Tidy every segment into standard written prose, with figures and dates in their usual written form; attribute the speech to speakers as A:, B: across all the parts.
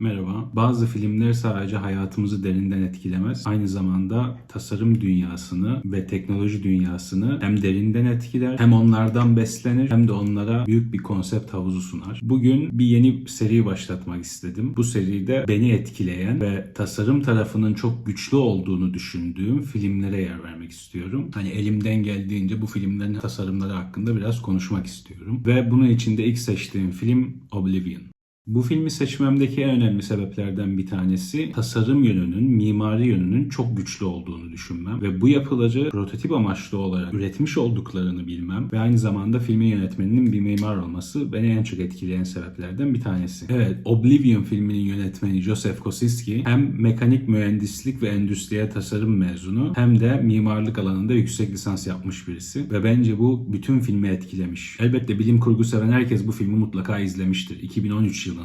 A: Merhaba. Bazı filmler sadece hayatımızı derinden etkilemez. Aynı zamanda tasarım dünyasını ve teknoloji dünyasını hem derinden etkiler, hem onlardan beslenir, hem de onlara büyük bir konsept havuzu sunar. Bugün bir yeni seri başlatmak istedim. Bu seride beni etkileyen ve tasarım tarafının çok güçlü olduğunu düşündüğüm filmlere yer vermek istiyorum. Hani elimden geldiğince bu filmlerin tasarımları hakkında biraz konuşmak istiyorum. Ve bunun için de ilk seçtiğim film Oblivion. Bu filmi seçmemdeki en önemli sebeplerden bir tanesi tasarım yönünün, mimari yönünün çok güçlü olduğunu düşünmem ve bu yapıları prototip amaçlı olarak üretmiş olduklarını bilmem ve aynı zamanda filmin yönetmeninin bir mimar olması beni en çok etkileyen sebeplerden bir tanesi. Evet, Oblivion filminin yönetmeni Joseph Kosinski hem mekanik mühendislik ve endüstriyel tasarım mezunu hem de mimarlık alanında yüksek lisans yapmış birisi ve bence bu bütün filmi etkilemiş. Elbette bilim kurgu seven herkes bu filmi mutlaka izlemiştir. 2013 yılında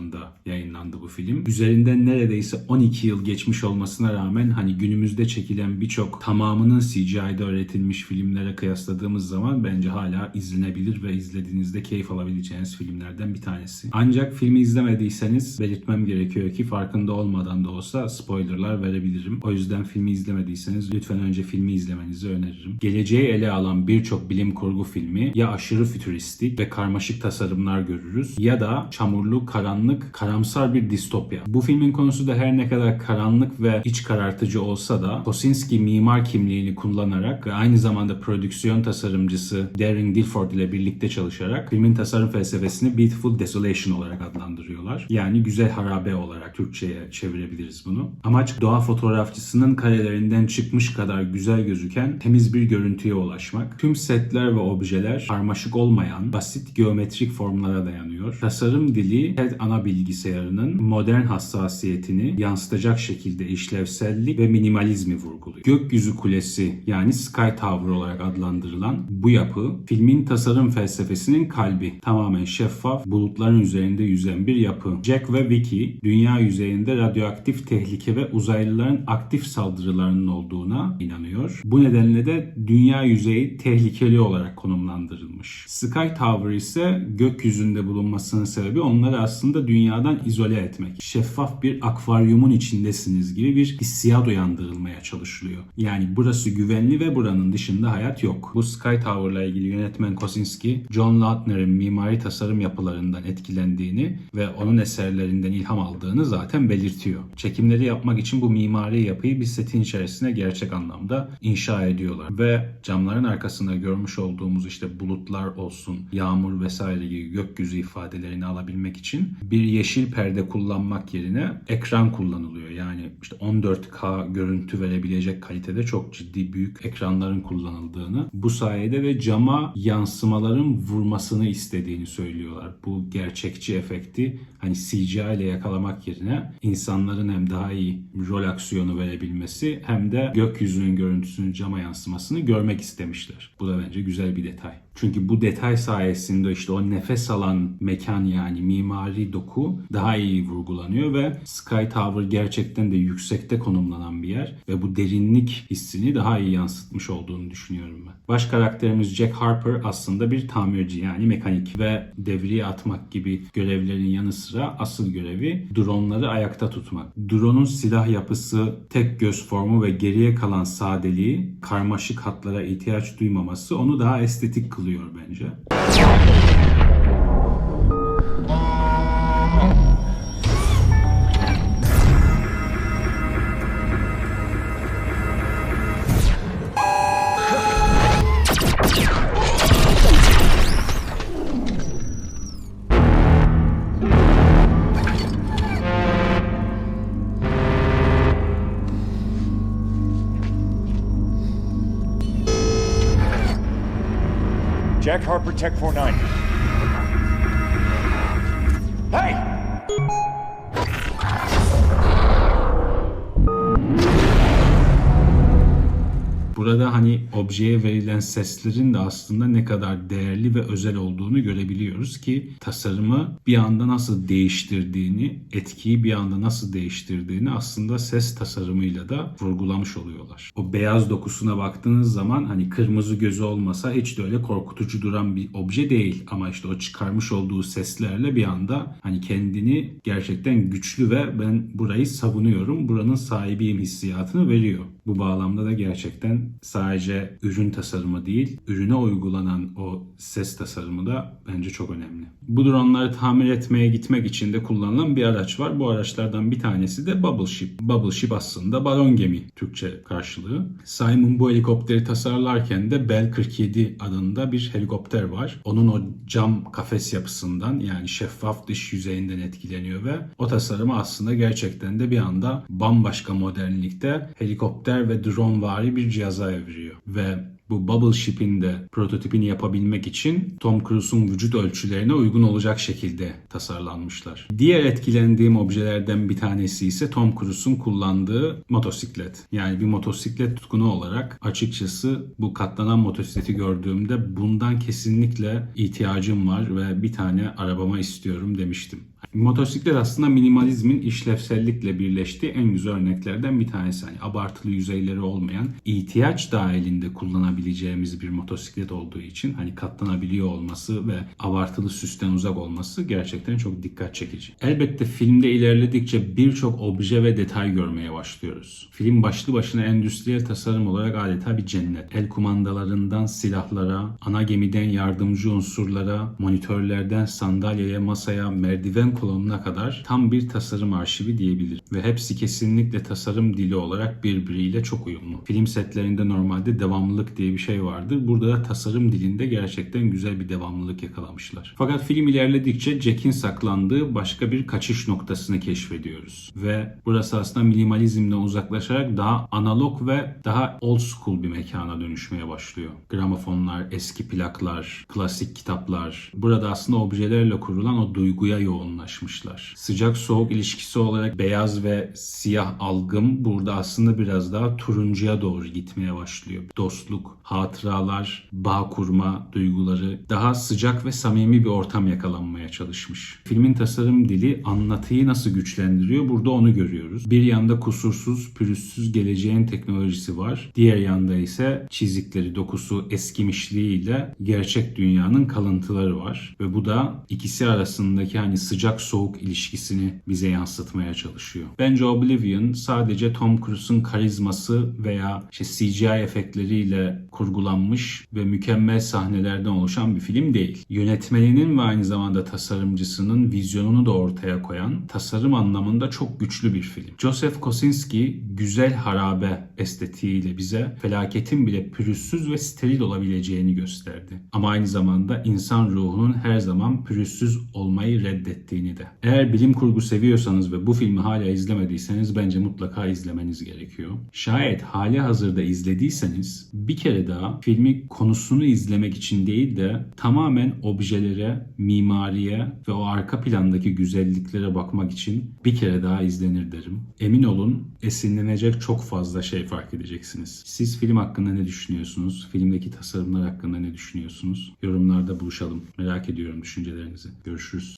A: yayınlandı bu film. Üzerinden neredeyse 12 yıl geçmiş olmasına rağmen hani günümüzde çekilen birçok tamamının CGI'de öğretilmiş filmlere kıyasladığımız zaman bence hala izlenebilir ve izlediğinizde keyif alabileceğiniz filmlerden bir tanesi. Ancak filmi izlemediyseniz belirtmem gerekiyor ki farkında olmadan da olsa spoilerlar verebilirim. O yüzden filmi izlemediyseniz lütfen önce filmi izlemenizi öneririm. Geleceği ele alan birçok bilim kurgu filmi ya aşırı fütüristik ve karmaşık tasarımlar görürüz ya da çamurlu, karanlık, karamsar bir distopya. Bu filmin konusu da her ne kadar karanlık ve iç karartıcı olsa da Kosinski mimar kimliğini kullanarak ve aynı zamanda prodüksiyon tasarımcısı Daring Dilford ile birlikte çalışarak filmin tasarım felsefesini Beautiful Desolation olarak adlandırıyorlar. Yani güzel harabe olarak Türkçe'ye çevirebiliriz bunu. Amaç doğa fotoğrafçısının karelerinden çıkmış kadar güzel gözüken temiz bir görüntüye ulaşmak. Tüm setler ve objeler karmaşık olmayan basit geometrik formlara dayanıyor. Tasarım dili TED ana bilgisayarının modern hassasiyetini yansıtacak şekilde işlevsellik ve minimalizmi vurguluyor. Gökyüzü Kulesi yani Sky Tower olarak adlandırılan bu yapı filmin tasarım felsefesinin kalbi. Tamamen şeffaf, bulutların üzerinde yüzen bir yapı. Jack ve Vicky dünya yüzeyinde radyoaktif tehlike ve uzaylıların aktif saldırılarının olduğuna inanıyor. Bu nedenle de dünya yüzeyi tehlikeli olarak konumlandırılmış. Sky Tower ise gökyüzünde bulunmasının sebebi onları aslında dünyadan izole etmek. Şeffaf bir akvaryumun içindesiniz gibi bir hissiyat uyandırılmaya çalışılıyor. Yani burası güvenli ve buranın dışında hayat yok. Bu Sky Tower'la ilgili yönetmen Kosinski, John Lautner'in mimari tasarım yapılarından etkilendiğini ve onun eserlerinden ilham aldığını zaten belirtiyor. Çekimleri yapmak için bu mimari yapıyı bir setin içerisine gerçek anlamda inşa ediyorlar. Ve camların arkasında görmüş olduğumuz işte bulutlar olsun, yağmur vesaire gibi gökyüzü ifadelerini alabilmek için bir yeşil perde kullanmak yerine ekran kullanılıyor. Yani işte 14K görüntü verebilecek kalitede çok ciddi büyük ekranların kullanıldığını, bu sayede de cama yansımaların vurmasını istediğini söylüyorlar. Bu gerçekçi efekti hani CGI ile yakalamak yerine insanların hem daha iyi rol aksiyonu verebilmesi hem de gökyüzünün görüntüsünün cama yansımasını görmek istemişler. Bu da bence güzel bir detay. Çünkü bu detay sayesinde işte o nefes alan mekan yani mimari doku daha iyi vurgulanıyor ve Sky Tower gerçekten de yüksekte konumlanan bir yer ve bu derinlik hissini daha iyi yansıtmış olduğunu düşünüyorum ben. Baş karakterimiz Jack Harper aslında bir tamirci yani mekanik ve devriye atmak gibi görevlerin yanı sıra asıl görevi dronları ayakta tutmak. Drone'un silah yapısı, tek göz formu ve geriye kalan sadeliği, karmaşık hatlara ihtiyaç duymaması onu daha estetik kılıyor bence.
B: Jack Harper, Tech 49. Hey!
A: Burada hani objeye verilen seslerin de aslında ne kadar değerli ve özel olduğunu görebiliyoruz ki tasarımı bir anda nasıl değiştirdiğini, etkiyi bir anda nasıl değiştirdiğini aslında ses tasarımıyla da vurgulamış oluyorlar. O beyaz dokusuna baktığınız zaman hani kırmızı gözü olmasa hiç de öyle korkutucu duran bir obje değil. Ama işte o çıkarmış olduğu seslerle bir anda hani kendini gerçekten güçlü ve ben burayı savunuyorum, buranın sahibiyim hissiyatını veriyor. Bu bağlamda da gerçekten sadece ürün tasarımı değil, ürüne uygulanan o ses tasarımı da bence çok önemli. Bu dronları tamir etmeye gitmek için de kullanılan bir araç var. Bu araçlardan bir tanesi de Bubble Ship. Bubble Ship aslında balon gemi Türkçe karşılığı. Simon bu helikopteri tasarlarken de Bell 47 adında bir helikopter var. Onun o cam kafes yapısından yani şeffaf dış yüzeyinden etkileniyor ve o tasarımı aslında gerçekten de bir anda bambaşka modernlikte helikopter ve dronevari bir cihaza eviriyor. Ve bu Bubble Ship'in de prototipini yapabilmek için Tom Cruise'un vücut ölçülerine uygun olacak şekilde tasarlanmışlar. Diğer etkilendiğim objelerden bir tanesi ise Tom Cruise'un kullandığı motosiklet. Yani bir motosiklet tutkunu olarak açıkçası bu katlanan motosikleti gördüğümde bundan kesinlikle ihtiyacım var ve bir tane arabama istiyorum demiştim. Motosiklet aslında minimalizmin işlevsellikle birleştiği en güzel örneklerden bir tanesi. Hani abartılı yüzeyleri olmayan, ihtiyaç dahilinde kullanabileceğimiz bir motosiklet olduğu için hani katlanabiliyor olması ve abartılı süsten uzak olması gerçekten çok dikkat çekici. Elbette filmde ilerledikçe birçok obje ve detay görmeye başlıyoruz. Film başlı başına endüstriyel tasarım olarak adeta bir cennet. El kumandalarından silahlara, ana gemiden yardımcı unsurlara, monitörlerden sandalyeye, masaya, merdiven kolonuna kadar tam bir tasarım arşivi diyebilirim. Ve hepsi kesinlikle tasarım dili olarak birbiriyle çok uyumlu. Film setlerinde normalde devamlılık diye bir şey vardır. Burada da tasarım dilinde gerçekten güzel bir devamlılık yakalamışlar. Fakat film ilerledikçe Jack'in saklandığı başka bir kaçış noktasını keşfediyoruz. Ve burası aslında minimalizmden uzaklaşarak daha analog ve daha old school bir mekana dönüşmeye başlıyor. Gramofonlar, eski plaklar, klasik kitaplar. Burada aslında objelerle kurulan o duyguya yoğunlaşmışlar. Sıcak soğuk ilişkisi olarak beyaz ve siyah algım burada aslında biraz daha turuncuya doğru gitmeye başlıyor. Dostluk, hatıralar, bağ kurma duyguları daha sıcak ve samimi bir ortam yakalanmaya çalışmış. Filmin tasarım dili anlatıyı nasıl güçlendiriyor? Burada onu görüyoruz. Bir yanda kusursuz, pürüzsüz geleceğin teknolojisi var. Diğer yanda ise çizikleri, dokusu, eskimişliğiyle gerçek dünyanın kalıntıları var. Ve bu da ikisi arasındaki hani sıcak soğuk ilişkisini bize yansıtmaya çalışıyor. Bence Oblivion sadece Tom Cruise'un karizması veya CGI efektleriyle kurgulanmış ve mükemmel sahnelerden oluşan bir film değil. Yönetmeninin ve aynı zamanda tasarımcısının vizyonunu da ortaya koyan, tasarım anlamında çok güçlü bir film. Joseph Kosinski güzel harabe estetiğiyle bize felaketin bile pürüzsüz ve steril olabileceğini gösterdi. Ama aynı zamanda insan ruhunun her zaman pürüzsüz olmayı reddettiğini de. Eğer bilim kurgu seviyorsanız ve bu filmi hala izlemediyseniz bence mutlaka izlemeniz gerekiyor. Şayet hali hazırda izlediyseniz bir kere daha filmi konusunu izlemek için değil de tamamen objelere, mimariye ve o arka plandaki güzelliklere bakmak için bir kere daha izlenir derim. Emin olun esinlenecek çok fazla şey fark edeceksiniz. Siz film hakkında ne düşünüyorsunuz? Filmdeki tasarımlar hakkında ne düşünüyorsunuz? Yorumlarda buluşalım. Merak ediyorum düşüncelerinizi. Görüşürüz.